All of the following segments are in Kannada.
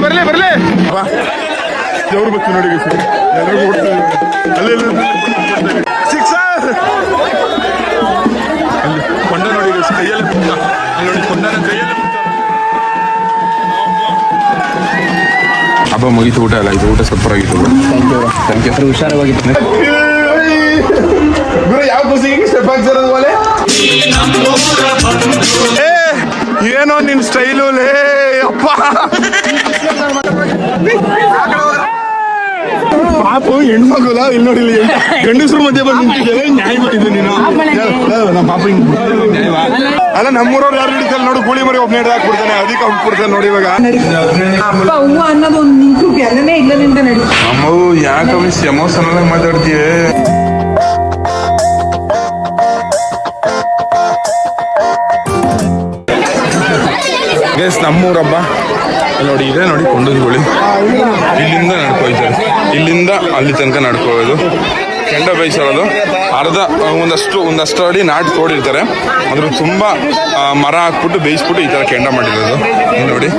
ಬರ್ಲಿ ದೇವ್ರ ಬಚ್ಚು ನೋಡಿ ಎಲ್ಲರಿಗೂ ಅಲ್ಲಿ ಸಿಕ್ಸರ್ ಅಲ್ಲಿ ಕೊಂಡ ನೋಡಿ ಕೈಯಲ್ಲಿ ನೋಡಿ ಕೊಂಡನ ಕೈಯಲ್ಲಿ ಹಬ್ಬ ಮುಗೀತು. ಊಟ ಅಲ್ಲ ಇದು, ಊಟ ಸೂಪರ್ ಆಗಿತ್ತು. ಥ್ಯಾಂಕ್ ಯು ಹುಷಾರಾಗಿತ್ತು. ಯಾವ ಖುಷಿಗೆ ಸ್ಟೆಪ್ ಹಾಕ್ತಿರೋದು ಬೋಲೆ ಏನೋ ನಿನ್ ಸ್ಟೈಲು ಲೇ ಅಪ್ಪ. ಪಾಪು ಹೆಣ್ಮಗುಲ ಇಲ್ಲಿ ನೋಡಿ, ಗಂಡಸರು ಮಧ್ಯೆ ಬಂದು ನಿಂತಿದ್ದೇವೆ. ನ್ಯಾಯ ಮಾಡಿದ್ದು ನೀನು ನಮ್ಮ ಪಾಪ ಹಿಂಗ್ ಅಲ್ಲ. ನಮ್ಮೂರವ್ರು ಯಾರು ಹಿಡಿತಲ್ಲ ನೋಡು, ಗೂಳಿ ಮರಿ ಒಬ್ಬ ಹಿಡಿದು ಹಾಕ್ಬಿಡ್ತಾನೆ, ಅದಕ್ಕೆ ಹೋಗ್ಬಿಡ್ತಾನೆ ನೋಡಿ. ಇವಾಗ ಅಮ್ಮವು ಯಾಕೆ ಮಿಸ್ ಎಮೋಷನಲ್ ಆಗಿ ಮಾತಾಡ್ತೀವಿ. ನಮ್ಮೂರ ಹಬ್ಬ ನೋಡಿ, ಇದೆ ನೋಡಿ ಕೊಂಡದಗುಳಿ. ಇಲ್ಲಿಂದ ನಡ್ಕೋಯ್ತಾರೆ, ಇಲ್ಲಿಂದ ಅಲ್ಲಿ ತನಕ ನಡ್ಕೋದು. ಕೆಂಡ ಬೇಯಿಸೋದು ಅರ್ಧ ಒಂದಷ್ಟು ಅಡಿ ನಾಟಿ ತೋಡಿರ್ತಾರೆ. ಅದ್ರ ತುಂಬ ಮರ ಹಾಕ್ಬಿಟ್ಟು ಬೇಯಿಸ್ಬಿಟ್ಟು ಈ ಥರ ಕೆಂಡ ಮಾಡಿರೋದು ನೋಡಿ.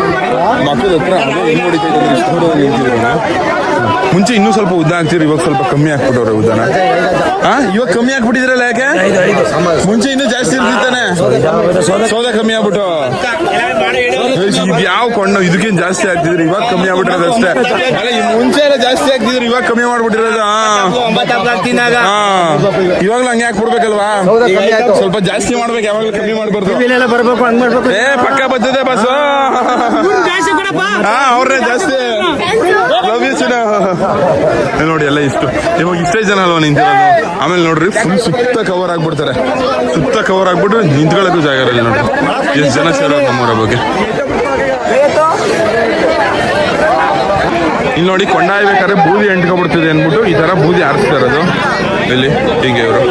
ಮಕ್ಕಳ ಹತ್ರ ಹೆಂಗ್ ಹೊಡಿತಾ ಮುಂಚೆ ಇನ್ನೂ ಸ್ವಲ್ಪ ಉದ್ದ ಹಾಕ್ತಿದ್ರು, ಇವಾಗ ಸ್ವಲ್ಪ ಕಮ್ಮಿ ಹಾಕ್ಬಿಟ್ಟವ್ರೆ ಉದ್ದನ. ಇವಾಗ ಕಮ್ಮಿ ಹಾಕ್ಬಿಟ್ಟಿದ್ರಲ್ಲ, ಯಾಕೆ ಮುಂಚೆ ಇನ್ನೂ ಜಾಸ್ತಿ ಇರ್ತಿತ್ತಾನೆ. ಸೌದೆ ಕಮ್ಮಿ ಆಗ್ಬಿಟ್ಟು ಯಾವ ಕೊಂಡು ಇದಕ್ಕೇನು ಜಾಸ್ತಿ ಆಗ್ತಿದ್ರು, ಇವಾಗ ಕಮ್ಮಿ ಆಗ್ಬಿಟ್ಟಿರೋದು ಅಷ್ಟೇ. ಅಲ್ಲ ಮುಂಚೆ ಎಲ್ಲ ಜಾಸ್ತಿ ಆಗ್ತಿದ್ರು, ಇವಾಗ ಕಮ್ಮಿ ಮಾಡ್ಬಿಟ್ಟಿರೋದು. ಇವಾಗ್ಲೂ ಹಂಗೆ ಹಾಕ್ಬಿಡ್ಬೇಕಲ್ವಾ, ಸ್ವಲ್ಪ ಜಾಸ್ತಿ ಮಾಡ್ಬೇಕು, ಯಾವಾಗ್ಲೂ ಕಮ್ಮಿ ಮಾಡ್ಬಾರ್ದು. ಪಕ್ಕ ಬರ್ತದೆ ಬಸ್. ಅವ್ರನ್ನೇ ಜಾಸ್ತಿ ನೋಡಿ ಎಲ್ಲ ಇಷ್ಟು. ಇವಾಗ ಇಷ್ಟೇ ಜನ ಅಲ್ವಾ ನಿಂತಿರೋದು. ಆಮೇಲೆ ನೋಡ್ರಿ ಫುಲ್ ಸುತ್ತ ಕವರ್ ಆಗ್ಬಿಡ್ತಾರೆ. ಸುತ್ತ ಕವರ್ ಆಗ್ಬಿಟ್ಟು ನಿಂತ್ಕೊಳ್ಳೋಕ್ಕೂ ಜಾಗ ಇರಲ್ಲ ನೋಡಿ. ಎಷ್ಟು ಜನ ಸೇರೋದು ನಮ್ಮೂರ ಬಗ್ಗೆ. ಇಲ್ಲಿ ನೋಡಿ ಕೊಂಡಾಯ್ಬೇಕಾದ್ರೆ ಬೂದಿ ಅಂಟ್ಕೊಬಿಡ್ತದೆ ಅಂದ್ಬಿಟ್ಟು ಈ ತರ ಬೂದಿ ಹಾರಿಸ್ತಾ ಇರೋದು. ಇಲ್ಲಿ ಹೀಗೆ ಇವರು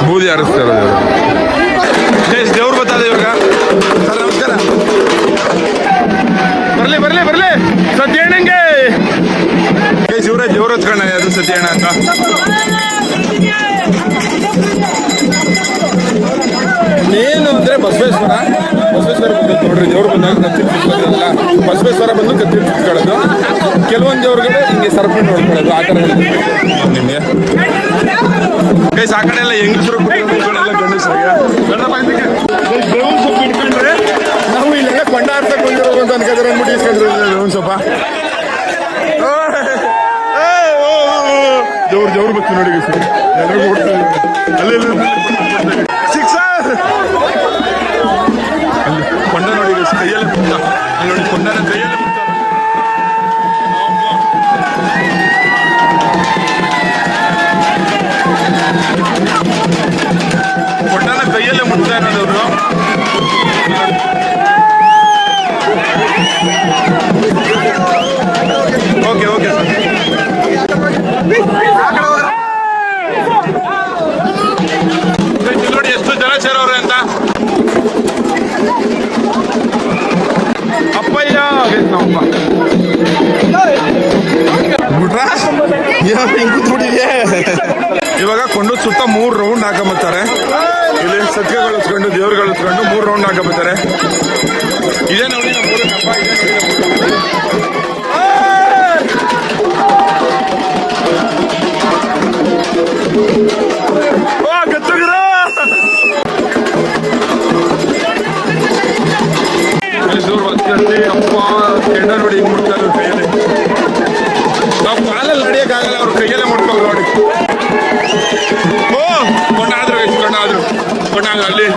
ಬೂದಿ ಹಾರಿಸ್ತಾ ಇರೋದು. ಇವರು ದೇವ್ರು ಬರ್ತದೆ ಇವಾಗ. ಸರ್ ನಮಸ್ಕಾರ. ಬರ್ಲಿ ಸತ್ಯಣ್ಣಂಗೆ ಶಿವರಾಜ್ ದೇವ್ರ ಹಚ್ಕೊಂಡ ಅದು ಸತ್ಯಣ್ಣ ಅಂತ. ಏನು ಅಂದ್ರೆ ಬಸವೇಶ್ವರ ನೋಡ್ರಿ, ದೇವ್ರು ಬಂದಾಗ ಕತ್ತಿ ಬಿಟ್ಕೊಳ್ಳೋದಿಲ್ಲ. ಬಸವೇಶ್ವರ ಬಂದು ಕತ್ತಿ ಬಿಟ್ಕೊಳ್ಳೋದು. ಕೆಲವೊಂದು ದೇವ್ರುಗಳು ಹಿಂಗೆ ಸರ್ಪಂಟ್ ನೋಡ್ಕೊಳ್ಳೋದು. ಆ ಥರ ನಿಮಗೆ ಗೈಸ್ ಆ ಕಡೆ ಎಲ್ಲ ಹೆಂಗಸರು ಎಲ್ಲ ಗಂಡಸರಿಗೆ ಸೊಪ್ಪು ಇಟ್ಕೊಂಡ್ರೆ ನಾವು ಇಲ್ಲೆಲ್ಲ ಕೊಂಡ ಆಡ್ಸಕ್ ಬಂದಿರೋದು ಅಂತ ಅನ್ಕೋದ್ರೆ ಅಂದ್ಬಿಟ್ಟು ಇಸ್ಕೊಂಡ್ರೆ ಒಂದು ಸ್ವಲ್ಪ ದೇವ್ರು ಬಚ್ಚು ನೋಡಿ ಎಲ್ಲರಿಗೂ ಓಡ್ತಾರೆ. ಅಲ್ಲಿ ಸಿಕ್ಸರ್ ಅಲ್ಲಿ ಕೊಂಡ ನೋಡಿ ಕೈಯಲ್ಲಿ ನೋಡಿ ಕೊಂಡನ ಕೈಯಲ್ಲಿ ಕೊಂಡನ ಕೈಯಲ್ಲೇ ಮುಟ್ತಾ ಇರೋದವ್ರು. ಓಕೆ ನೋಡಿ ಎಷ್ಟು ಜನ ಸೇರೋರೆ ಅಂತ. ಅಪ್ಪಯ್ಯ ಇವಾಗ ಕೊಂಡು ಸುತ್ತ 3 ರೌಂಡ್ ಹಾಕೊಂಬತ್ತಾರೆ. ಇಲ್ಲಿ ಸತ್ಯಗಳು ಹಚ್ಕೊಂಡು ದೇವ್ರುಗಳು ಹಚ್ಕೊಂಡು 3 ರೌಂಡ್ ಹಾಕೊಂಬತ್ತಾರೆ. ಇದೇ ನೋಡಿ ನಮ್ಮ ಊರಿನ ಹಬ್ಬ. ಅಪ್ಪ ಕೆಂಡ ನೋಡಿ ಹಿಂಗ್ ಮುಡ್ತಾರೆ ಕೈಯಲ್ಲಿ. ನಾವು ಕಾಲಲ್ಲಿ ನಡೆಯಕ್ಕಾಗಲ್ಲ, ಅವ್ರ ಕೈಯಲ್ಲೇ ಮುಡ್ಕೊಂಡು ನೋಡಿ. ಕೊಂಡಾದ್ರು ಅಲ್ಲಿ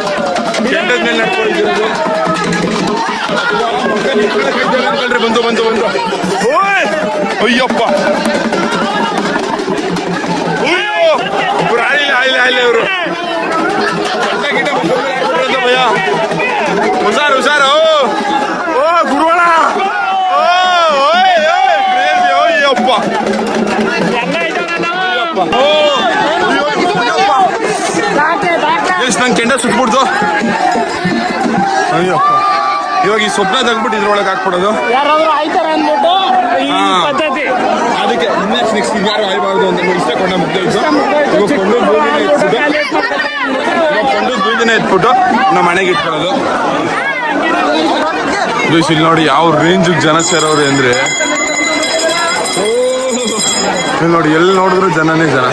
ಕೆಂಡದ ಮೇಲೆ ನಡ್ಕೊಂಡಿರೋದು. ಬಂದು ಅಯ್ಯಪ್ಪ ಆಯ್ಲೆ ಇವರು ಭಯ. ಹುಷಾರು ಓ ಗುರುವಣ. ಅಯ್ಯಪ್ಪ ಎಷ್ಟು ನಂಗೆ ಕೆಂಡ ಸುಟ್ಬಿಡ್ತು. ಅಯ್ಯಪ್ಪ ಇವಾಗ ಈ ಸ್ವಪ್ನ ತೆಗ್ಬಿಟ್ಟು ಇದ್ರೊಳಗೆ ಹಾಕ್ಬಿಡೋದು. ಅದಕ್ಕೆ ನೆಕ್ಸ್ಟ್ ಯಾರು ಆಯ್ಬಾರ್ದು ಅಂತ ಇಷ್ಟೇ ಕೊಂಡ ಮುಗ್ದೋಯ್ತು. ಕೊಂಡದ ಬೂದಿನೇ ಇಟ್ಬಿಟ್ಟು ನಮ್ಮ ಮನೆಗೆ ಇಟ್ಕೊಳ್ಳೋದು. ಇಲ್ಲಿ ನೋಡಿ ಯಾವ ರೇಂಜ್ ಜನ ಸೇರೋರು ಅಂದ್ರೆ ನೋಡಿ ಎಲ್ಲಿ ನೋಡಿದ್ರು ಜನನೇ ಜನ.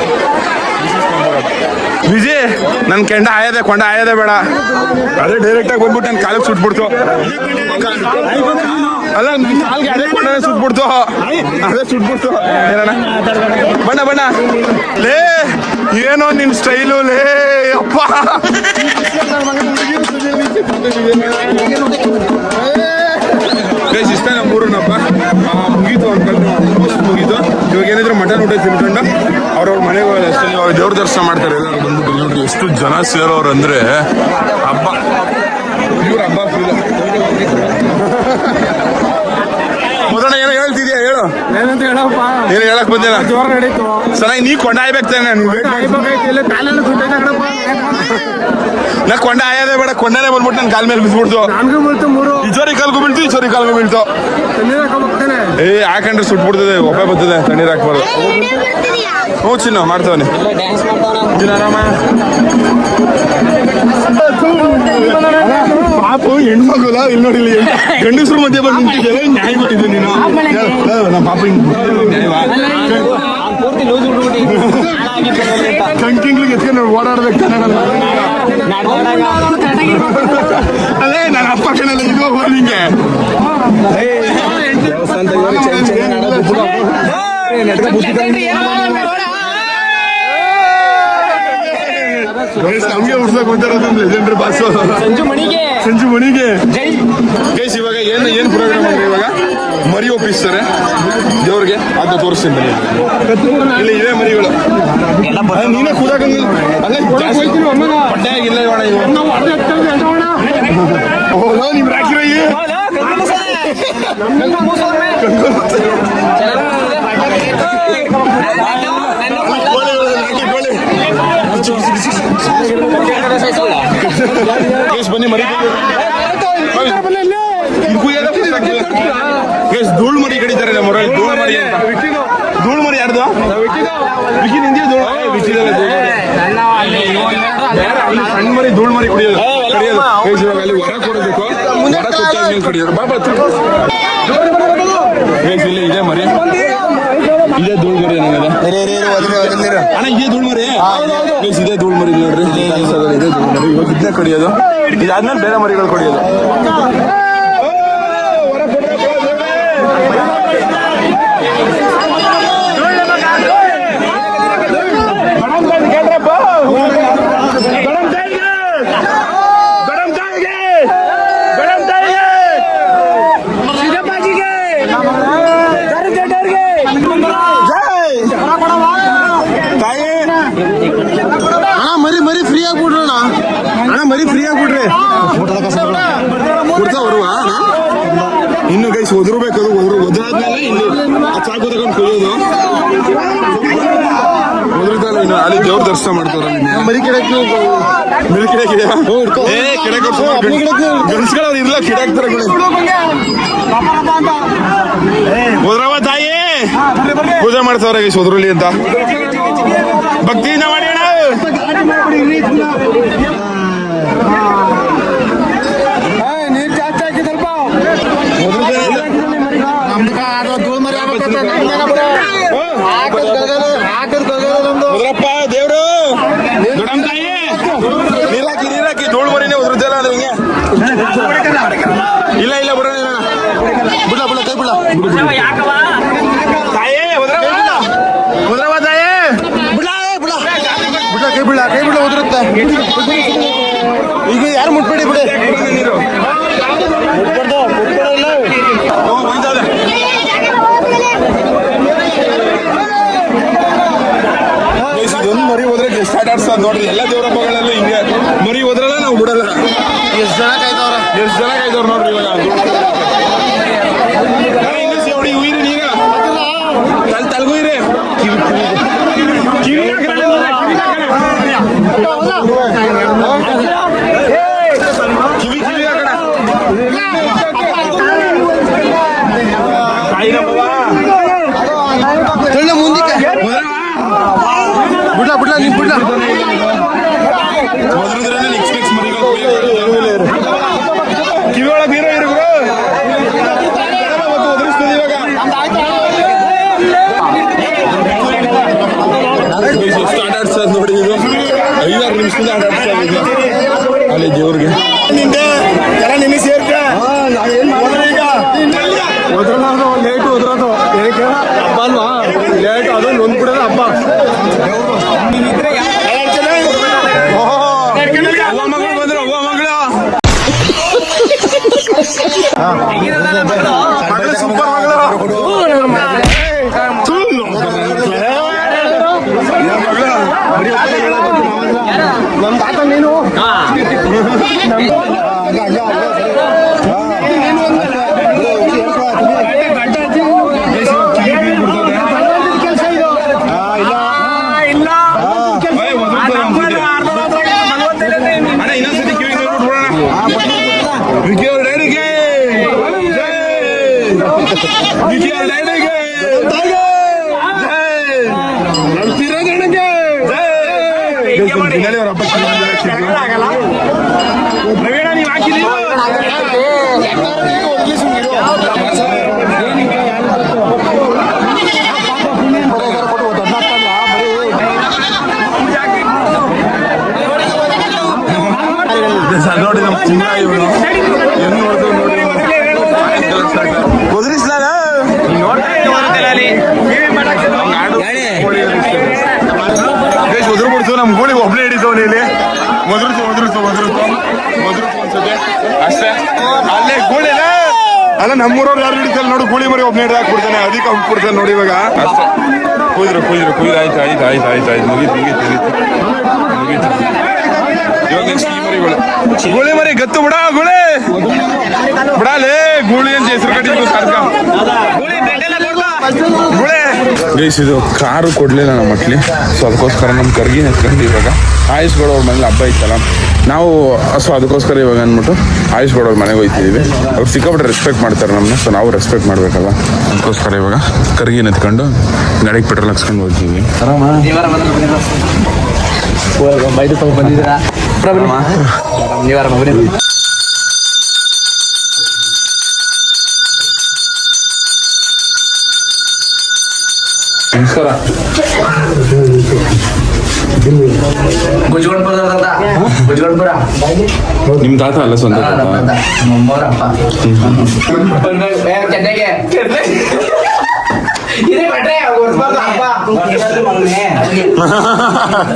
ವಿಜಯ್ ನನ್ ಕೊಂಡ ಆಯದೆ ಬೇಡ, ಅದೇ ಡೈರೆಕ್ಟ್ ಆಗಿ ಬಂದ್ಬಿಟ್ಟು ನನ್ ಕಾಲಿಗೆ ಸುಟ್ಬಿಡ್ತು. ಅಲ್ಲ ನನ್ ಕಾಲ್ಗೆ ಅದೇ ಕೊಂಡನೆ ಸುಟ್ಬಿಡ್ತು, ಅದೇ ಸುಟ್ಬಿಡ್ತು. ಏನಣ್ಣ ಬಣ್ಣ ಲೇ ಏನೋ ನಿನ್ ಸ್ಟೈಲು ಲೇ ಅಪ್ಪ. ಇಷ್ಟ ನಮ್ಮೂರನಪ್ಪ ಮುಗೀತು ಅಂದ್ಕೊಂಡು ಮುಗೀತು. ಇವಾಗ ಏನಿದ್ರು ಮಟನ್ ಊಟ ತಿನ್ಕೊಂಡು ಅವ್ರವ್ರ ಮನೆಗೆ ಹೋಗೋದು ಅಷ್ಟೇ. ಇವಾಗ ದೇವ್ರ ದರ್ಶನ ಮಾಡ್ತಾರೆ ಎಲ್ಲರೂ ಬಂದ್ಬಿಟ್ಟು. ನೋಡಿ ಎಷ್ಟು ಜನ ಸೇರೋರು ಅಂದ್ರೆ ಹಬ್ಬ, ಇವ್ರ ಹಬ್ಬ ಫುಲ್. ಮೊದಲ ಏನೋ ಹೇಳ್ತಿದ್ಯಾ ಹೇಳು, ಏನಂತ ಹೇಳಪ್ಪ. ಏನು ಹೇಳಕ್ ಬಂದಿಲ್ಲ, ಜೋರ ನಡೀತು ಚೆನ್ನಾಗಿ. ನೀ ಕೊಂಡ ಆಯ್ಬೇಕು ನಾ ಕೊಂಡ ಆಯದೇ ಬೇಡ, ಕೊಂಡನೇ ಬಂದ್ಬಿಟ್ಟು ನನ್ ಕಾಲ್ ಮೇಲೆ ಬಿದ್ಬಿಡ್ತು. ಈಚೋರಿ ಕಾಲ್ಗೂ ಬೀಳ್ತು, ಈಚೋರಿ ಕಾಲ್ಗೂ ಬೀಳ್ತು. ಹಾಕೊಂಡ್ರೆ ಸುಟ್ಬಿಡ್ತದೆ, ಒಬ್ಬ ಬರ್ತದೆ, ತಣ್ಣೀರ್ ಹಾಕ್ಬಾರ್ದು. ಹ್ಞೂ ಚಿನ್ನ ಮಾಡ್ತಾವನೆ ಪಾಪು ಹೆಣ್ಮಗುಲ. ಇಲ್ಲಿ ನೋಡಿ ಗಂಡಸರು ಮಧ್ಯೆ ಬಂದು ನಿಂತಿದ್ದೇವೆ, ನ್ಯಾಯ ಕೊಟ್ಟಿದ್ದೆ ನೀನು. ನಮ್ಮ ಪಾಪ ಕಂಕಿಂಗ್ಲಿಗೆ ಎತ್ಕೊಂಡು ಓಡಾಡ್ಬೇಕು ಕನ್ನಡ. ಅಲ್ಲೇ ನನ್ನ ಅಪ್ಪ ಕಣ್ಣಲ್ಲ ಇದು ನಿಂಗೆ ನಮ್ಗೆ ಉಡ್ಸಕ್ ಬಂದಿರೋದು ಲೆಜೆಂಡ್ರಿ ಬಾಸು ಸಂಜು ಮಣಿಗೆ. ಗೈಸ್ ಇವಾಗ ಏನ್ ಪ್ರೋಗ್ರಾಮ್ ಅಂದ್ರೆ ಇವಾಗ ಮರಿ ಒಪ್ಪಿಸ್ತಾರೆ ದೇವ್ರಿಗೆ, ಅದು ತೋರಿಸ್ತೀನಿ ಬನ್ನಿ. ಇಲ್ಲಿ ಇದೆ ಮರಿಗಳು, ನೀನೇ ಕೂದಾಕ ಪಟ್ಟೆ ಆಗಿಲ್ಲ ಇವಣ. ಓಹೋ ನಿಮ್ ರಾಕಿರೋ ಬನ್ನಿ ಮರಿ. ಧೂಳ್ ಮರಿ ಕಡಿತಾರೆ ನಮ್ಮ ಊರಲ್ಲಿ. ಧೂಳ್ ಮರಿ ಅಂತ. ಧೂಳ್ ಮರಿ ಯಾರ್ದು? ವಿಕಿ ನಿಂದಿ ಧೂಳ್ ಸಣ್ಣ ಮರಿ ಧೂಳ್ ಮರಿ ಕುಡಿಯೋದು ಇವಾಗ ಅಲ್ಲಿ ಹೊರ ಕೊಡಬೇಕು, ಕಡಿಯೋದು. ಬಾಬಾ ಇಲ್ಲಿ ಇದೆ ಮರಿ, ಇದೇ ಧೂಳ್ ಮರಿ ನನಗೆ ಅಣ್ಣ, ಇದೇ ಧೂಳ್ ಮರಿ, ಇದೇ ಧೂಳ್ ಮರಿ ನೋಡ್ರಿ. ಇದೇ ಧೂಳ್ ಮರಿ. ಇವಾಗ ಇದನ್ನೇ ಕಡಿಯೋದು, ಇದಾದ್ಮೇಲೆ ಬೇರೆ ಮರಿಗಳು ಕಡಿಯೋದು. ಮರಿ ಫ್ರೀ ಆಗ್ಬಿಡ್ರಣ ಅಣ್ಣ, ಮರಿ ಫ್ರೀ ಆಗ್ಬಿಡ್ರಿ. ಕೊಡ್ತಾ ಬರುವ ಇನ್ನು ಗೈಸ್ ಒದರ್ಬೇಕು. ಅದು ಒದರಾದ್ಮೇಲೆ ಇನ್ನು ಚಾಕು ತಗೊಂಡು ಕೊಯ್ಯೋದು. ಒದರ್ದಲ್ಲ ಇನ್ನು ಅಲ್ಲಿ ದೇವ್ರ ದರ್ಶನ ಮಾಡ್ತಾರೆ. ಮರಿ ಕಿಡಕ್ಕೆ ಗನ್ಸ್ಗಳವ್ರು ಇರ್ಲ ಕಿಡಾಕ್ತಾರೆ. ಒದ್ರವ ತಾಯಿ ಪೂಜೆ ಮಾಡ್ತಾವ್ರೆ ಗೈಸ್ ಒದ್ರಲ್ಲಿ ಅಂತ ಭಕ್ತಿಯಿಂದ ಮಾಡಿ ಅಣ್ಣ. ನೀರ್ ಜಾಸ್ತಿ ಹಾಕಿ ಸ್ವಲ್ಪ ಉದ್ರಪ್ಪ ದೇವ್ರು ದೊಡ್ಡಮ್ಮ ತಾಯಿ. ನೀರಾಕಿ ಧೂಳ್ ಮರಿನೇ ಉದ್ರದ್ದಲ್ಲ ಅಂದ್ರೆ ಹಿಂಗೆ. ಇಲ್ಲ ಬರೋಣ ಬಿಡ ಕೈ ಬಿಡ ತಾಯಿ ಉದ್ರವ ತಾಯಿ ಕೈ ಬಿಡ ಉದುರುತ್ತೆ. ಈಗ ಯಾರು ಮುಟ್ಬೇಡಿ ಬಿಡಿ. ಇದೊಂದು ಮರಿ ಹೋದ್ರೆ ಸ್ಟಾರ್ಟ್ ಆಡ್ಸೋದು ನೋಡ್ರಿ. ಎಲ್ಲ ದೇವ್ರ ಹಬ್ಬಗಳಲ್ಲೂ ಹಿಂಗೆ ಮರಿ ಹೋದ್ರಲ್ಲ ನಾವು ಬಿಡಲ್ಲ. ಎಷ್ಟು ಜನ ಕಾಯ್ದವ್ರ ನೋಡ್ರಿ. ಇವಾಗ ಹೊಡಿ ಉಯ್ರಿ ನೀರ ತಲ್ಗುಯ್ರಿ ಕಿವಿ ಮುಂದಕ್ಕೆ ಬಿಡ್ಲ ನೀನ್ ಬಿಡ್ಲ ಕಿವಿ ಒಳಗೆ ನೀರು ಒದ್ರಲ್ಲ ಲೇಟು ಒದ್ರೋದು ಏನಕ್ಕೆ ಹಬ್ಬ ಅಲ್ವಾ ಲೇಟ್ ಅದು ನೊಂದ್ಬಿಡೋದು ಹಬ್ಬ. ಸೂಪರ್ ನಮ್ ತಾತ ನೀನು ಕೆಲಸ ಇದು ಇನ್ನೊಂದ್ಸತಿ ಕಿವಿ ನೋಡಿ ನಮ್ಮ ಚಿನ್ನ ಇವನು ಏನು ನೋಡ್ತೀವಿ ನೋಡಿ ಕುದುರಿಸ್ಲಾರ ಉದುರು ಬಿಡ್ತು ನಮ್ ಗೋಳಿ ಒಬ್ನೇ ಹಿಡಿತವನಿ ಇಲ್ಲಿ ಮೊದಲು ಅನ್ಸುತ್ತೆ ಅಷ್ಟೇ ಅಲ್ಲೇ ಗೋಳಿ ಅಲ್ಲ ನಮ್ಮೂರವ್ರು ಯಾರು ಹಿಡಿತಲ್ಲ ನೋಡು ಗೂಳಿ ಮರಿ ಒಬ್ನೇ ಹಿಡಿದು ಹಾಕ್ಬಿಡ್ತಾನೆ ಅದಕ್ಕೆ ಬಿಡ್ತಾನೆ ನೋಡಿ ಇವಾಗ ಅಷ್ಟೇ ಕುಯ್ದ್ರು ಆಯ್ತು ಮುಗೀತು ಇವಾಗ ನೆಕ್ಸ್ಟ್ ಈ ಮರಿಗಳು ಗೂಳಿ ಮರಿ ಗತ್ತು ಬಿಡ ಬಿಡಲೇ ಗೂಳಿ ಅಂತ ಹೆಸರು ಕಟ್ಟಿದ್ರು ಸರ್ಕ ಗೈಸ್ ಇದು ಕಾರು ಕೊಡ್ಲಿಲ್ಲ ನಮ್ಮ ಮಕ್ಳಿ ಸೊ ಅದಕ್ಕೋಸ್ಕರ ನಮ್ಮ ಕರ್ಗಿನ ಎತ್ಕೊಂಡು ಇವಾಗ ಆಯುಷ್ಗೌಡ ಅವ್ರ ಮನೇಲಿ ಹಬ್ಬ ಇತ್ತಲ್ಲ ನಾವು ಸೊ ಅದಕ್ಕೋಸ್ಕರ ಇವಾಗ ಅಂದ್ಬಿಟ್ಟು ಆಯುಷ್ಗೌಡ ಅವ್ರ ಮನೆಗೆ ಹೋಗ್ತಿದೀವಿ ಅವ್ರು ಸಿಕ್ಕಾಬಿಟ್ರೆ ರೆಸ್ಪೆಕ್ಟ್ ಮಾಡ್ತಾರೆ ನಮ್ಮನ್ನ ಸೊ ನಾವು ರೆಸ್ಪೆಕ್ಟ್ ಮಾಡ್ಬೇಕಲ್ಲ ಅದಕ್ಕೋಸ್ಕರ ಇವಾಗ ಕರ್ಗಿನ ಎತ್ಕೊಂಡು ಗಾಡಿಗೆ ಪೆಟ್ರೋಲ್ ಹಾಕ್ಸ್ಕೊಂಡು ಹೋಗ್ತೀವಿ ಬಂದಿದ್ದೀರಾ ನಮಸ್ಕಾರ ನಿಮ್ ತಾತ ಅಲ್ಲ ಸ್ವಂತ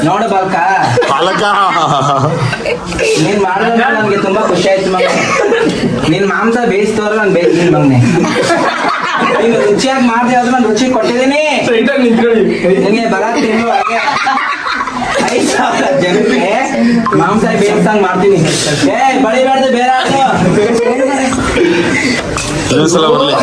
ನೋಡು ಬಾಲ್ಕ ನೀನ್ ಮಾಡಿದ್ರೆ ನನ್ಗೆ ತುಂಬಾ ಖುಷಿ ಆಯ್ತು ಮಗ. ನೀನ್ ಮಾಂಸ ಬೇಯಿಸ್ತವ್ರ ನಾನು ಬೇಯಿಸ್ತೀನಿ ಮಗನೆ. ನೀನು ರುಚಿಯಾಗಿ ಮಾಡ್ದೆ ಆದ್ರೆ ನಾನು ರುಚಿ ಕೊಟ್ಟಿದ್ದೀನಿ. ನಿನ್ಗೆ ಬರ ತಿಂಗಳು 5,000 ಜನಕ್ಕೆ ಮಾಂಸ ಬೇಯಿಸ್ದಂಗ್ ಮಾಡ್ತೀನಿ. ಬಳಿಬಾರ್ದು ಬೇರೆ ಇನ್ನೊಂದ್ಸಲ ಬರ್ಲಿ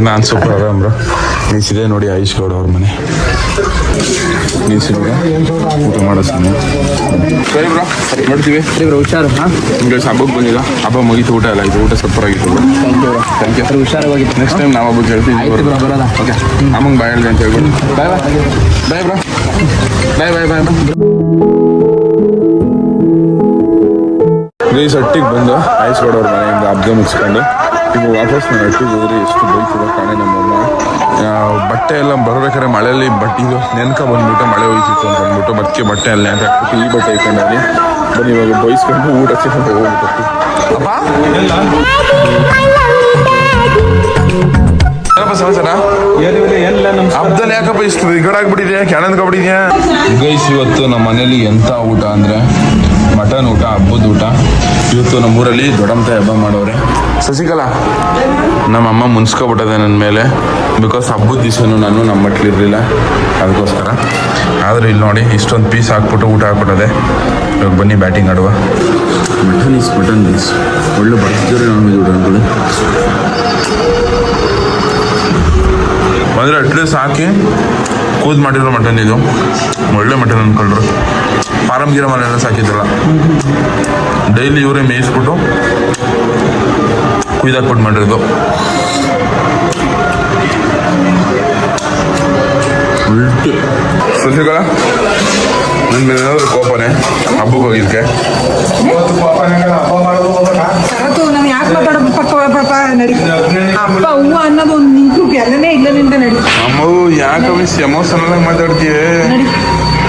ನಾನ್ ಸೂಪರ್ ಬ್ರೋ ನಿಲ್ಸಿದೆ ನೋಡಿ ಆಯುಷ್ ಗೌಡ ಅವ್ರ ಮನೆ ನಿಲ್ಸಿದಾಗ ಊಟ ಮಾಡೋ ಸಮಯ ಸರಿ ಬ್ರೋ ನೋಡ್ತೀವಿ ಹುಷಾರು ಹಬ್ಬಕ್ಕೆ ಬಂದಿಲ್ಲ ಹಬ್ಬ ಮುಗೀತು ಊಟ ಎಲ್ಲ ಆಯ್ತು ಊಟ ಸೂಪರ್ ಆಗಿತ್ತು ಥ್ಯಾಂಕ್ ಯು ಹುಷಾರಾಗಿತ್ತು ನೆಕ್ಸ್ಟ್ ಟೈಮ್ ನಾವು ಹಬ್ಬಕ್ಕೆ ಹೇಳ್ತೀವಿ ಬರೋಲ್ಲ ಓಕೆ ನಮಗೆ ಬಾಯ್ ಹೇಳಿದೆ ಅಂತ ಹೇಳ್ಬಿಟ್ಟು ಬಾಯ್ ಬ್ರೋ ಬಾಯ್ ಗೈಸ್ ಹಟ್ಟಿಗೆ ಬಂದು ಆಯುಷ್ ಗೌಡ ಅವ್ರ ಮನೆಯಿಂದ ಹಬ್ಬ ಮುಗಿಸ್ಕೊಂಡು ಈಗ ವಾಪಸ್ ನಾನು ಹಟ್ಟಿಗೆ ಹೋದ್ರೆ ಎಷ್ಟು ಬೈತಿರೋ ಕಾಣೆ ನಮ್ಮಮ್ಮ ಬಟ್ಟೆ ಎಲ್ಲ ಬರ್ಬೇಕಾದ್ರೆ ಮಳೆಯಲ್ಲಿ ಇದು ನೆನ್ಕ ಬಂದ್ಬಿಟ್ಟು ಮಳೆ ಹೋಯ್ತಿತ್ತು ಅಂತ ಅಂದ್ಬಿಟ್ಟು ಬಟ್ಟೆ ಅಲ್ಲೇ ಅಂತ ಹಾಕ್ಬಿಟ್ಟು ಈ ಬಟ್ಟೆ ಇಟ್ಕೊಂಡಾಗಿ ಬನ್ನಿ ಇವಾಗ ಬೈಸ್ಕೊಂಡು ಊಟಕ್ಕೆ ಹೋಗ್ಬಿಟ್ಟು ಸಮಾಚಾರ ಹಬ್ಬದಲ್ಲಿ ಯಾಕಪ್ಪ ಇಷ್ಟು ರಿಗಡಾಗ್ಬಿಟ್ಟಿದ್ಯಾ ಕ್ಯಾನಂದ್ಕೊಬಿಟ್ಟಿದ್ಯಾ ಗೈಸ್ ಇವತ್ತು ನಮ್ಮ ಮನೇಲಿ ಎಂತ ಊಟ ಅಂದ್ರೆ ಮಟನ್ ಊಟ ಹಬ್ಬದ ಊಟ ಇವತ್ತು ನಮ್ಮೂರಲ್ಲಿ ದೊಡ್ಡಮತಾಯಿ ಹಬ್ಬ ಮಾಡೋರೆ ಶಶಿಕಲಾ ನಮ್ಮಮ್ಮ ಮುನ್ಸ್ಕೊಬಿಟ್ಟದೆ ನನ್ನ ಮೇಲೆ ಬಿಕಾಸ್ ಹಬ್ಬದ ದಿವಸನೂ ನಾನು ನಮ್ಮ ಮಟ್ಲಿರಲಿಲ್ಲ ಅದಕ್ಕೋಸ್ಕರ ಆದರೆ ಇಲ್ಲಿ ನೋಡಿ ಇಷ್ಟೊಂದು ಪೀಸ್ ಹಾಕ್ಬಿಟ್ಟು ಊಟ ಹಾಕ್ಬಿಟ್ಟದೆ ಇವಾಗ ಬನ್ನಿ ಬ್ಯಾಟಿಂಗ್ ಆಡುವ ಮಟನ್ ರೈಸ್ ಒಳ್ಳೆ ಬರ್ತಿದ್ರೆ ನಾನ್ ವೆಜ್ ಊಟ ಅನ್ಕೊಳ್ಳಿ ಅಂದರೆ ಅಟ್ಲೀಸ್ಟ್ ಹಾಕಿ ಕೂದ್ ಮಾಡಿರೋ ಮಟನ್ ಇದು ಒಳ್ಳೆ ಮಟನ್ ಅಂದ್ಕೊಂಡ್ರು ಫಾರಮ್ ಗಿರ ಮನೆಯೆಲ್ಲ ಸಾಕಿದ್ದಲ್ಲ ಡೈಲಿ ಇವರೇ ಮೇಯಿಸ್ಬಿಟ್ಟು ಕುಯ್ದಾಕ್ಬಿಟ್ಟು ಮಾಡಿರೋದು ಉಲ್ಟು ಶಶಿಕಲ ನನ್ನ ಮೇಲೆ ಏನಾದರೂ ಕೋಪನೆ ಹಬ್ಬಕ್ಕೆ ಹೋಗಿದ್ದಕ್ಕೆ ಯಾಕೆ ಮಾತಾಡೋದು ಪಪ್ಪ ನಡಿ ಅಪ್ಪ ಹೂವು ಅನ್ನೋದು ಒಂದು ನಿಂತು ಎಲ್ಲನೇ ಇಲ್ಲ ನಿಂದ ನಡಿ ಅಮ್ಮ ಓ ಯಾಕೆ ಮಿಸ್ ಎಮೋಷನಲ್ ಆಗಿ ಮಾತಾಡ್ತೀಯ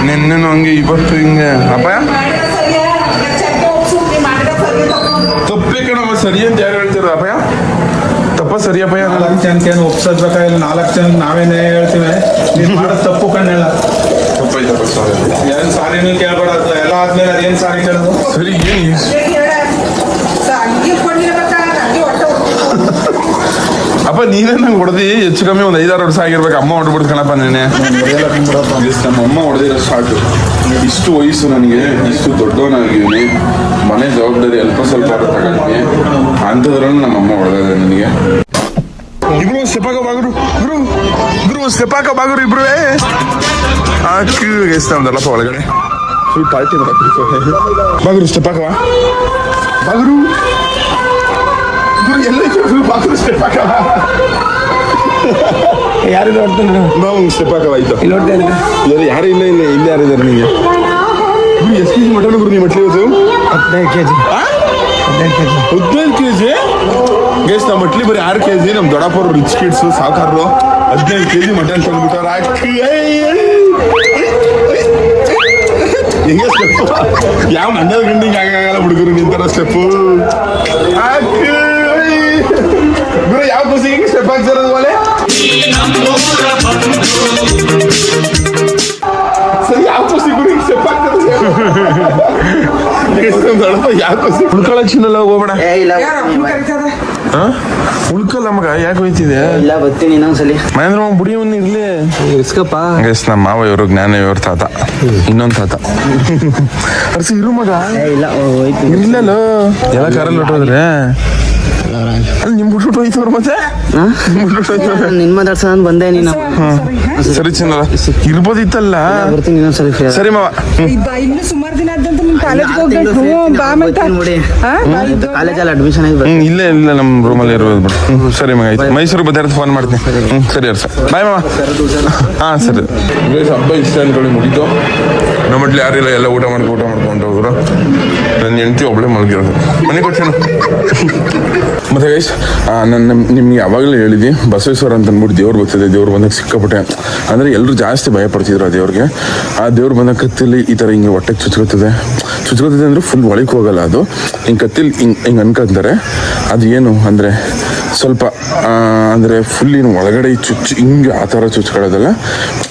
ನಿನ್ನೆನು ಹಂಗೆ ಇವತ್ತು ಹಿಂಗೆ ಅಪ್ಪ ತಪ್ಪೇ ಕಣಮ್ಮ ಸರಿ ಅಂತ ಯಾರು ಹೇಳ್ತೀರ ಅಪ್ಪಯ್ಯ ತಪ್ಪ ಸರಿಯಪ್ಪಯ್ಯ 4 ಜನಕ್ಕೆ ಒಪ್ಸೋದ್ಬೇಕಾಗಿಲ್ಲ 4 ಜನ ನಾವೇನೇ ಹೇಳ್ತೀವಿ ನೀನ್ ಮಾಡೋದು ತಪ್ಪು ಕಣ್ಣೆಲ್ಲ ತಪ್ಪಾಯ್ತಪ್ಪ ಸಾರಿ ಏನ್ ಸಾರಿನೂ ಕೇಳ್ಬೇಡ ಎಲ್ಲ ಆದ್ಮೇಲೆ ಅದೇನ್ ಸಾರಿ ಕೇಳೋದು ಸರಿ ಏನು ಅಪ್ಪ ನೀನೇ ನಂಗೆ ಹೊಡೆದಿ ಹೆಚ್ಚು ಕಮ್ಮಿ ಒಂದು 5-6 ವರ್ಷ ಆಗಿರ್ಬೇಕು ಅಮ್ಮ ಹೊಡ್ಬಿಡ್ತು ಕಣಪ್ಪ ನೀನೆ ನಮ್ಮ ಅಮ್ಮ ಹೊಡೆದಿರೋ ಸಾಕು ಇಷ್ಟು ವಯಸ್ಸು ನನಗೆ ಇಷ್ಟು ದೊಡ್ಡವನಾಗಿದ್ದೀನಿ ಮನೆ ಜವಾಬ್ದಾರಿ ಅಲ್ಪ ಸ್ವಲ್ಪ ತಗೊಂಡಿನಿ ಅಂಥದ್ರಲ್ಲೂ ನಮ್ಮ ಅಮ್ಮ ಹೊಡೆದಿದೆ ನನಗೆ ಇಬ್ರು ಸ್ಟೆಪಾಕ ಬಾಗರು ಗುರು ಗುರು ಸ್ಟೆಪಾಕ ಬಾಗರು ಇಬ್ರು ನಮ್ದಲ್ಲಪ್ಪ ಒಳಗಡೆ ಫುಲ್ ಪಾರ್ಟಿ ಬಾಗರು ಸ್ಟೆಪಾಕವ ಬಾಗರು ಎಲ್ಲ ಬಾಗರು ಸ್ಟೆಪಾಕವ ಯಾರು ನೋಡ್ತಾನೆ ನಾವು ಸ್ಟೆಪಾಕವ ಆಯ್ತು ಇಲ್ಲಿ ನೋಡ್ತಾ ಇಲ್ಲ ಯಾರು ಇಲ್ಲ ಇಲ್ಲ ಇಲ್ಲಿ ಯಾರಿದ್ದಾರೆ ನಿಮಗೆ ಎಷ್ಟು ಕೆಜಿ ಮಟನ್ ಗುರು ನೀವು ಮಟ್ಲಿ ಇವತ್ತು 15 kg 15 ಕೆಜಿ ಗೇಸ್ ನಮ್ಮ ಮಟ್ಲಿ ಬರೀ 6 kg ನಮ್ಮ ದೊಡ್ಡಪ್ಪರು ರಿಚ್ ಕಿಡ್ಸ್ ಸಾಕಾರರು 15 kg ಮಟನ್ ತಂದ್ಬಿಟ್ಟಾರ ಹಿಂಗೆ ಸ್ಟೆಪ್ ಯಾವ ಮಂಡ್ಯದ ಗಂಡಿಗೆ ಆಗಲ್ಲ ಹುಡುಗರು ನಿಂತಾರ ಸ್ಟೆಪ್ಪು ಗುರು ಯಾವ ಖುಷಿಗೆ ಸ್ಟೆಪ್ ಹಾಕ್ತಿರೋದು ಒಲೆ ಸರಿ ಯಾವ ಖುಷಿ ಗುರು ಸ್ಟೆಪ್ ಆಗ್ತದೆ ಯಾವ ಖುಷಿ ಉಳ್ಕೊಳ್ಳೋ ಚಿನ್ನಲ್ಲ ಹೋಗ್ಬೇಡ ಉಳ್ಕಲ್ಲ ಮಗ ಯಾಕೆ ಹೋಯ್ತಿದೆ ಇಲ್ಲ ಬರ್ತೀನಿ ಇನ್ನೊಂದ್ಸಲಿ ಮಹೇಂದ್ರ ಬುಡಿ ಒಂದು ಇರ್ಲಿ ಇಸ್ಕಪ್ಪ ಗೈಸ್ ನಮ್ಮ ಮಾವ ಇವರು ಜ್ಞಾನ ಇವ್ರ ತಾತ ಇನ್ನೊಂದು ತಾತ ಅರ್ಸಿ ಇರು ಮಗ ಇಲ್ಲ ಹೋಯ್ತು ಇರ್ಲಲ್ಲ ಎಲ್ಲ ಕಾರಲ್ಲಿ ಹೊಟ್ಟೋದ್ರೆ ಅಲ್ಲಿ ನಿಮ್ ಬಿಟ್ಬಿಟ್ಟು ಹೋಯ್ತವ್ರ ಮತ್ತೆ ನಿನ್ ಮಾತಾಡ್ಸೋದ್ ಬಂದೆ ನೀನು ಸರಿ ಚಿನ್ನಲ್ಲ ಇರ್ಬೋದಿತ್ತಲ್ಲ ಬರ್ತೀನಿ ಇನ್ನೊಂದ್ಸಲಿ ಫ್ರೀ ಸರಿ ಮಾವ ಇನ್ನು ಸುಮಾರು ದಿನ ಆದಂತ ನಿಮ್ ಕಾಲೇಜ್ ಹೋಗ್ಬೇಕು ಬಾ ಕಾಲೇಜಲ್ಲಿ ಅಡ್ಮಿಷನ್ ಆಗಿ ಇಲ್ಲೇ ಇಲ್ಲ ನಮ್ಮ ರೂಮಲ್ಲಿ ಇರೋದು ಬಿಟ್ಟು ಸರಿ ಮಗ ಆಯ್ತು ಮೈಸೂರು ಬದ್ದಾರ ಫೋನ್ ಮಾಡ್ತೀನಿ ಸರಿ ಅರ್ಸ ಬಾಯ್ ಮಾವ ಹಾಂ ಸರಿ ಹಬ್ಬ ಇಷ್ಟ ಅನ್ಕೊಳ್ಳಿ ಮುಗಿತು ನಮ್ಮಟ್ಲಿ ಯಾರಿಲ್ಲ ಎಲ್ಲ ಊಟ ಮಾಡ್ಕೊಂಡು ಹೋದ್ರು ನನ್ನ ಹೆಂಡತಿ ಒಬ್ಳೆ ಮಲಗಿರೋದು ಮನೆ ಕೊಡ್ಸೇನು ಮತ್ತೆ ಗೈಸ್ ನಾನು ನಿಮ್ಗೆ ಯಾವಾಗಲೂ ಹೇಳಿದ್ವಿ ಬಸವೇಶ್ವರ ಅಂತ ಅಂದ್ಬಿಟ್ಟು ದೇವ್ರು ಬರ್ತಿದೆ ದೇವ್ರು ಬಂದಾಗ ಸಿಕ್ಕಾಪಟ್ಟೆ ಅಂದರೆ ಎಲ್ಲರೂ ಜಾಸ್ತಿ ಭಯ ಪಡ್ತಿದ್ರು ಆ ದೇವ್ರಿಗೆ ಆ ದೇವ್ರು ಬಂದಾಗ ಕತ್ತಲ್ಲಿ ಈ ಥರ ಹಿಂಗೆ ಹೊಟ್ಟೆಗೆ ಚುಚ್ಕೋತದೆ ಅಂದರೆ ಫುಲ್ ಒಳಗೆ ಹೋಗಲ್ಲ ಅದು ಹಿಂಗೆ ಕತ್ತಿಲಿ ಹಿಂಗೆ ಅನ್ಕೊಂತಾರೆ ಅದು ಏನು ಅಂದರೆ ಸ್ವಲ್ಪ ಅಂದರೆ ಫುಲ್ ಇನ್ನು ಒಳಗಡೆ ಚುಚ್ಚು ಹಿಂಗೆ ಆ ಥರ ಚುಚ್ಕೊಳ್ಳೋದಲ್ಲ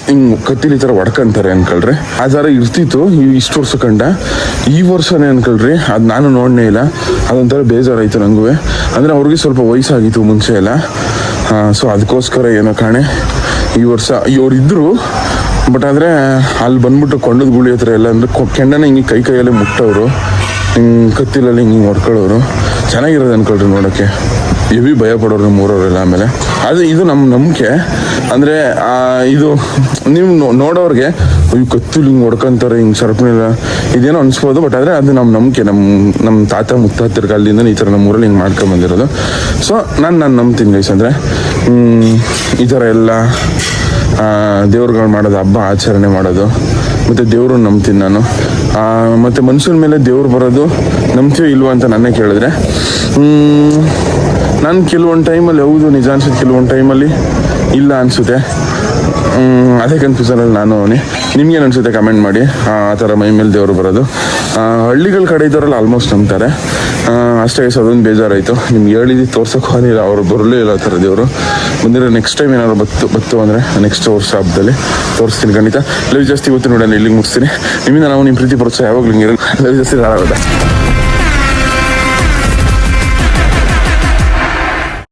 ಹಿಂಗೆ ಕತ್ತಿಲಿ ಈ ಥರ ಹೊಡ್ಕೊಂತಾರೆ ಅನ್ಕೊಳ್ರಿ ಆ ಥರ ಇರ್ತಿತ್ತು ಇಷ್ಟು ವರ್ಷ ಕಂಡ ಈ ವರ್ಷನೇ ಅನ್ಕೊಳ್ರಿ ಅದು ನಾನು ನೋಡನೇ ಇಲ್ಲ ಅದೊಂಥರ ಬೇಜಾರಾಯಿತು ನನಗೂ ಅಂದರೆ ಅವ್ರಿಗೆ ಸ್ವಲ್ಪ ವಯಸ್ಸಾಗಿತ್ತು ಮುಂಚೆ ಎಲ್ಲ ಸೊ ಅದಕ್ಕೋಸ್ಕರ ಏನೋ ಕಾಣೆ ಈ ವರ್ಷ ಇವರಿದ್ದರು ಬಟ್ ಆದರೆ ಅಲ್ಲಿ ಬಂದ್ಬಿಟ್ಟು ಕೊಂಡದ ಗುಳಿ ಹತ್ರ ಎಲ್ಲ ಅಂದರೆ ಕೆಂಡನ ಹಿಂಗೆ ಕೈಯಲ್ಲೇ ಮುಟ್ಟೋರು ಹಿಂಗೆ ಕತ್ತಿಲಲ್ಲಿ ಹಿಂಗೆ ಹೊಡ್ಕೊಳ್ಳೋರು ಚೆನ್ನಾಗಿರೋದು ಅನ್ಕೊಳ್ರಿ ನೋಡೋಕ್ಕೆ ಹೆವಿ ಭಯ ಪಡೋರು ನಮ್ಮ ಊರವರೆಲ್ಲ ಆಮೇಲೆ ಅದು ಇದು ನಮ್ಮ ನಂಬಿಕೆ ಅಂದರೆ ಇದು ನೀವು ನೋಡೋರಿಗೆ ಇವು ಕತ್ತಿಲಿ ಹಿಂಗೆ ಹೊಡ್ಕೊಂತಾರೆ ಹಿಂಗೆ ಸರ್ಪನೆಲ್ಲ ಇದೇನೋ ಅನಿಸ್ಬೋದು ಬಟ್ ಆದರೆ ಅದು ನಮ್ಮ ನಂಬಿಕೆ ನಮ್ಮ ತಾತ ಮುತ್ತಾತರ ಕಾಲದಿಂದ ಈ ಥರ ನಮ್ಮ ಊರಲ್ಲಿ ಹಿಂಗೆ ಮಾಡ್ಕೊಂಬಂದಿರೋದು ಸೊ ನಾನು ನಂಬ್ತೀನಿ ಗೈಸ್ ಅಂದರೆ ಈ ಥರ ಎಲ್ಲ ದೇವ್ರುಗಳು ಮಾಡೋದು ಹಬ್ಬ ಆಚರಣೆ ಮಾಡೋದು ಮತ್ತು ದೇವರು ನಂಬ್ತೀನಿ ನಾನು ಮತ್ತು ಮನುಷ್ಯನ ಮೇಲೆ ದೇವ್ರು ಬರೋದು ನಂಬ್ತೀವಿ ಇಲ್ವ ಅಂತ ನನ್ನೇ ಕೇಳಿದ್ರೆ ನಾನು ಕೆಲವೊಂದು ಟೈಮಲ್ಲಿ ಹೌದು ನಿಜ ಅನ್ಸುತ್ತೆ ಕೆಲವೊಂದು ಟೈಮಲ್ಲಿ ಇಲ್ಲ ಅನಿಸುತ್ತೆ ಅದೇ ಕನ್ಫ್ಯೂಷನಲ್ಲಿ ನಾನು ನಿಮ್ಗೇನು ಅನಿಸುತ್ತೆ ಕಮೆಂಟ್ ಮಾಡಿ ಆ ಥರ ಮೈ ಮೇಲೆ ದೇವರು ಬರೋದು ಹಳ್ಳಿಗಳ ಕಡೆ ಇದ್ದವರೆಲ್ಲ ಆಲ್ಮೋಸ್ಟ್ ನಂಬ್ತಾರೆ ಅಷ್ಟೇ ಅದೊಂದು ಬೇಜಾರಾಯಿತು ನಿಮ್ಗೆ ಹೇಳಿದ್ದು ತೋರ್ಸೋಕೆ ಹೋಗಿಲ್ಲ ಅವ್ರು ಬರಲೇ ಇಲ್ಲ ಆ ಥರ ದೇವರು ಬಂದಿರೋ ನೆಕ್ಸ್ಟ್ ಟೈಮ್ ಏನಾದ್ರು ಬತ್ತು ಅಂದರೆ ನೆಕ್ಸ್ಟ್ ವರ್ಷ ಹಬ್ಬದಲ್ಲಿ ತೋರಿಸ್ತೀನಿ ಖಂಡಿತ ಲವ್ ಜಾಸ್ತಿ ಇವತ್ತು ನೋಡಿ ನಾನು ಇಲ್ಲಿಗೆ ಮುಗಿಸ್ತೀನಿ ನಿಮ್ಮಿಂದ ನಾವು ನಿಮ್ಮ ಪ್ರೀತಿ ಪ್ರೋತ್ಸಾಹ ಯಾವಾಗಲೂ ಹಿಂಗೆ ಲವ್ ಜಾಸ್ತಿ ಆಗುತ್ತೆ